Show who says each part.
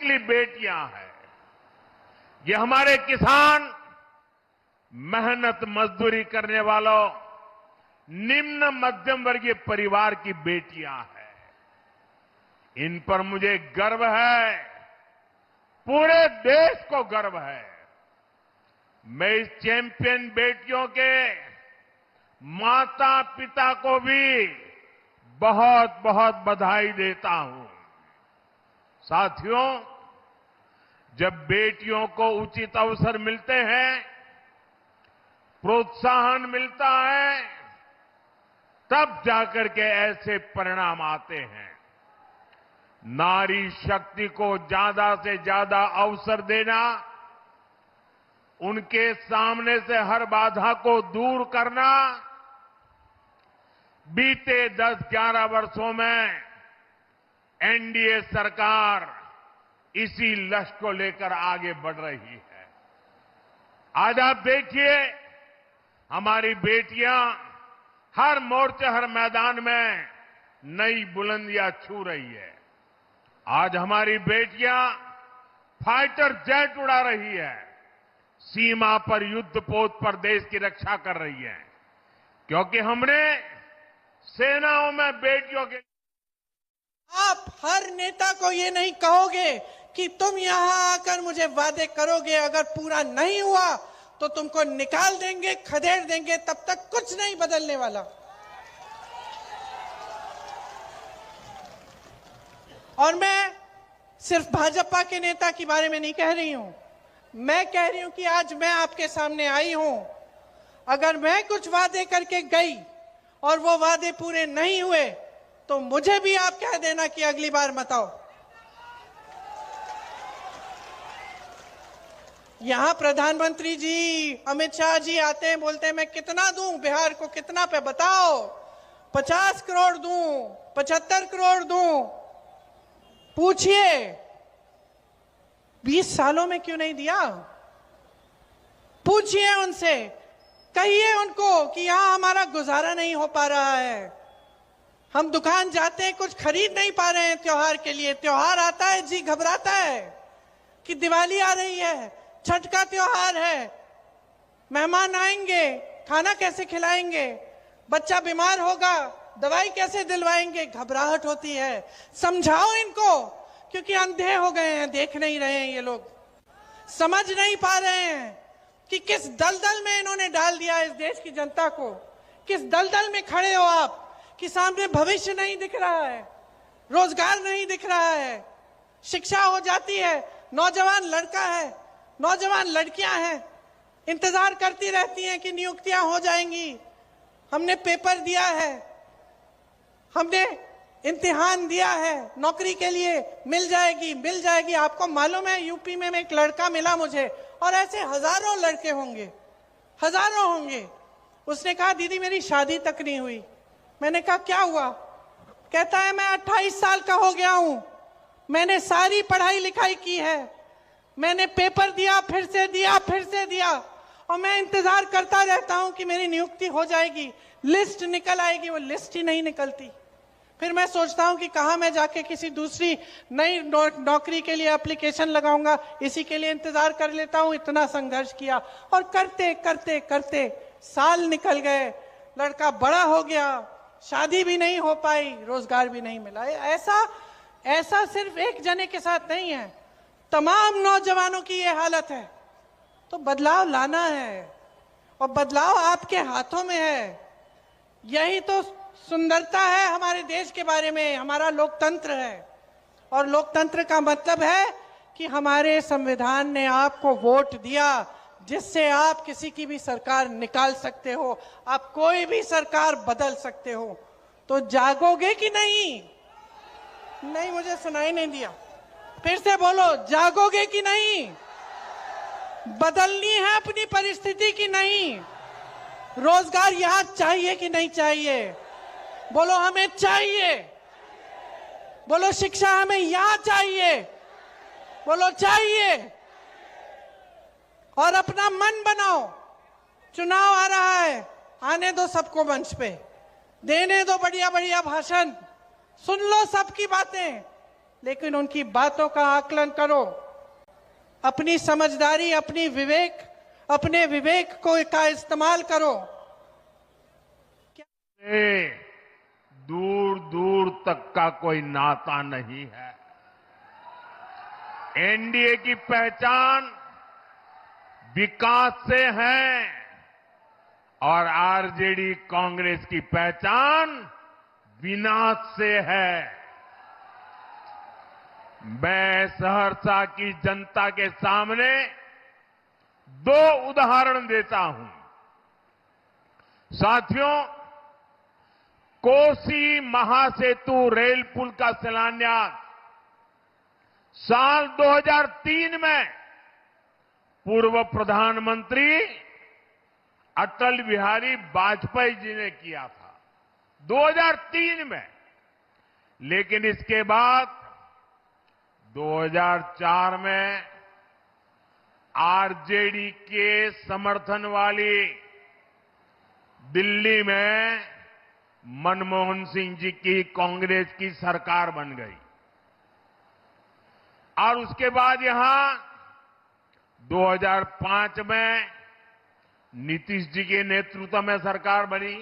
Speaker 1: की बेटियां हैं। ये हमारे किसान, मेहनत मजदूरी करने वालों, निम्न मध्यम वर्गीय परिवार की बेटियां हैं। इन पर मुझे गर्व है, पूरे देश को गर्व है। मैं इस चैंपियन बेटियों के माता पिता को भी बहुत बहुत बधाई देता हूं। साथियों, जब बेटियों को उचित अवसर मिलते हैं, प्रोत्साहन मिलता है, तब जाकर के ऐसे परिणाम आते हैं। नारी शक्ति को ज्यादा से ज्यादा अवसर देना, उनके सामने से हर बाधा को दूर करना, बीते 10-11 वर्षों में एनडीए सरकार इसी लक्ष्य को लेकर आगे बढ़ रही है। आज आप देखिए, हमारी बेटियां हर मोर्चे, हर मैदान में नई बुलंदियां छू रही है। आज हमारी बेटियां फाइटर जेट उड़ा रही है, सीमा पर युद्ध पोत पर देश की रक्षा कर रही है, क्योंकि हमने सेनाओं में बेटियों के।
Speaker 2: आप हर नेता को ये नहीं कहोगे कि तुम यहां आकर मुझे वादे करोगे, अगर पूरा नहीं हुआ तो तुमको निकाल देंगे, खदेड़ देंगे, तब तक कुछ नहीं बदलने वाला। और मैं सिर्फ भाजपा के नेता के बारे में नहीं कह रही हूं, मैं कह रही हूं कि आज मैं आपके सामने आई हूं। अगर मैं कुछ वादे करके गई और वो वादे पूरे नहीं हुए तो मुझे भी आप कह देना कि अगली बार मत आओ। यहां प्रधानमंत्री जी, अमित शाह जी आते हैं, बोलते हैं मैं कितना दूं बिहार को, कितना पे बताओ, 50 करोड़ दूं, 75 करोड़ दूं। पूछिए 20 सालों में क्यों नहीं दिया? पूछिए उनसे, कहिए उनको कि यहां हमारा गुजारा नहीं हो पा रहा है, हम दुकान जाते हैं कुछ खरीद नहीं पा रहे हैं त्योहार के लिए। त्योहार आता है जी घबराता है कि दिवाली आ रही है, छठ का त्योहार है, मेहमान आएंगे, खाना कैसे खिलाएंगे, बच्चा बीमार होगा, दवाई कैसे दिलवाएंगे, घबराहट होती है। समझाओ इनको, क्योंकि अंधे हो गए हैं, देख नहीं रहे हैं, ये लोग समझ नहीं पा रहे हैं कि किस दलदल में इन्होंने डाल दिया इस देश की जनता को। किस दलदल में खड़े हो आप कि सामने भविष्य नहीं दिख रहा है, रोजगार नहीं दिख रहा है, शिक्षा हो जाती है, नौजवान लड़का है, नौजवान लड़कियां हैं, इंतजार करती रहती हैं कि नियुक्तियां हो जाएंगी। हमने पेपर दिया है, हमने इम्तिहान दिया है, नौकरी के लिए मिल जाएगी, मिल जाएगी। आपको मालूम है यूपी में एक लड़का मिला मुझे, और ऐसे हजारों लड़के होंगे, हजारों होंगे। उसने कहा दीदी मेरी शादी तक नहीं हुई। मैंने कहा क्या हुआ? कहता है मैं 28 साल का हो गया हूं, मैंने सारी पढ़ाई लिखाई की है, मैंने पेपर दिया, फिर से दिया, फिर से दिया, और मैं इंतजार करता रहता हूं कि मेरी नियुक्ति हो जाएगी, लिस्ट निकल आएगी। वो लिस्ट ही नहीं निकलती। फिर मैं सोचता हूं कि कहां मैं जाके किसी दूसरी नई नौकरी के लिए एप्लीकेशन लगाऊंगा, इसी के लिए इंतजार कर लेता हूं। इतना संघर्ष किया और करते करते करते साल निकल गए, लड़का बड़ा हो गया, शादी भी नहीं हो पाई, रोजगार भी नहीं मिला। ऐसा सिर्फ एक जने के साथ नहीं है, तमाम नौजवानों की ये हालत है। तो बदलाव लाना है, और बदलाव आपके हाथों में है। यही तो सुंदरता है हमारे देश के बारे में। हमारा लोकतंत्र है, और लोकतंत्र का मतलब है कि हमारे संविधान ने आपको वोट दिया, जिससे आप किसी की भी सरकार निकाल सकते हो, आप कोई भी सरकार बदल सकते हो। तो जागोगे कि नहीं? नहीं, मुझे सुनाई नहीं दिया, फिर से बोलो, जागोगे कि नहीं? बदलनी है अपनी परिस्थिति की नहीं? रोजगार यहां चाहिए कि नहीं चाहिए? बोलो हमें चाहिए। बोलो शिक्षा हमें यहां चाहिए। बोलो चाहिए। और अपना मन बनाओ, चुनाव आ रहा है, आने दो सबको मंच पे, देने दो बढ़िया बढ़िया भाषण, सुन लो सबकी बातें, लेकिन उनकी बातों का आकलन करो, अपनी समझदारी, अपने विवेक का इस्तेमाल करो।
Speaker 1: दूर दूर तक का कोई नाता नहीं है। एनडीए की पहचान विकास से है और आरजेडी कांग्रेस की पहचान विनाश से है। मैं सहरसा की जनता के सामने 2 उदाहरण देता हूं। साथियों, कोसी महासेतु रेल पुल का शिलान्यास साल 2003 में पूर्व प्रधानमंत्री अटल बिहारी वाजपेयी जी ने किया था, 2003 में। लेकिन इसके बाद 2004 में आरजेडी के समर्थन वाली दिल्ली में मनमोहन सिंह जी की कांग्रेस की सरकार बन गई और उसके बाद यहां 2005 में नीतीश जी के नेतृत्व में सरकार बनी।